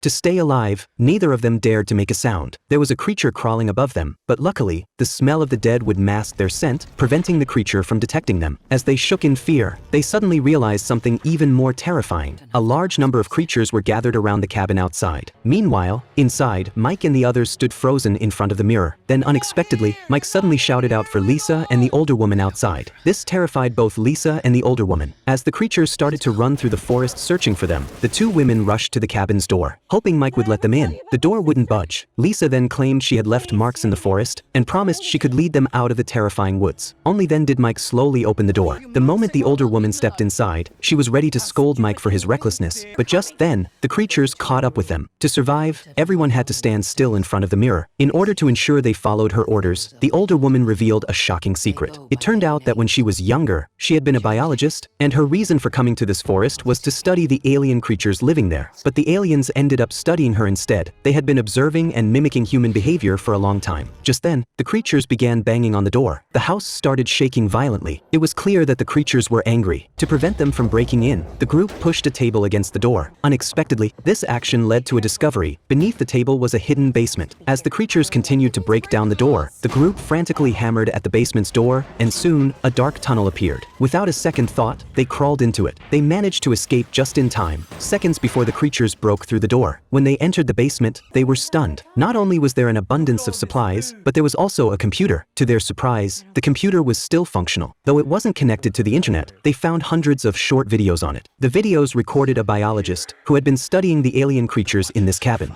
To stay alive, neither of them dared to make a sound. There was a creature crawling above them, but luckily, the smell of the dead would mask their scent, preventing the creature from detecting them. As they shook in fear, they suddenly realized something even more terrifying. A large number of creatures were gathered around the cabin outside. Meanwhile, inside, Mike and the others stood frozen in front of the mirror. Then unexpectedly, Mike suddenly shouted out for Lisa and the older woman outside. This terrified both Lisa and the older woman. As the creatures started to run through the forest searching for them, the two women rushed to the cabin's door, hoping Mike would let them in. The door wouldn't budge. Lisa then claimed she had left marks in the forest and promised she could lead them out of the terrifying woods. Only then did Mike slowly open the door. The moment the older woman stepped inside, she was ready to scold Mike for his recklessness, but just then, the creatures caught up with them. To survive, everyone had to stand still in front of the mirror. In order to ensure they followed her orders, the older woman revealed a shocking secret. It turned out that when she was younger, she had been a biologist, and her reason for coming to this forest was to study the alien creatures living there. But the aliens ended up studying her instead. They had been observing and mimicking human behavior for a long time. Just then, the creatures began banging on the door. The house started shaking violently. It was clear that the creatures were angry. To prevent them from breaking in, the group pushed a table against the door. Unexpectedly, this action led to a discovery. Beneath the table was a hidden basement. As the creatures continued to break down the door, the group frantically hammered at the basement's door, and soon, a dark tunnel appeared. Without a second thought, they crawled into it. They managed to escape just in time, seconds before the creatures broke through the door. When they entered the basement, they were stunned. Not only was there an abundance of supplies, but there was also a computer. To their surprise, the computer was still functional. Though it wasn't connected to the internet, they found hundreds of short videos on it. The videos recorded a biologist who had been studying the alien creatures in this cabin.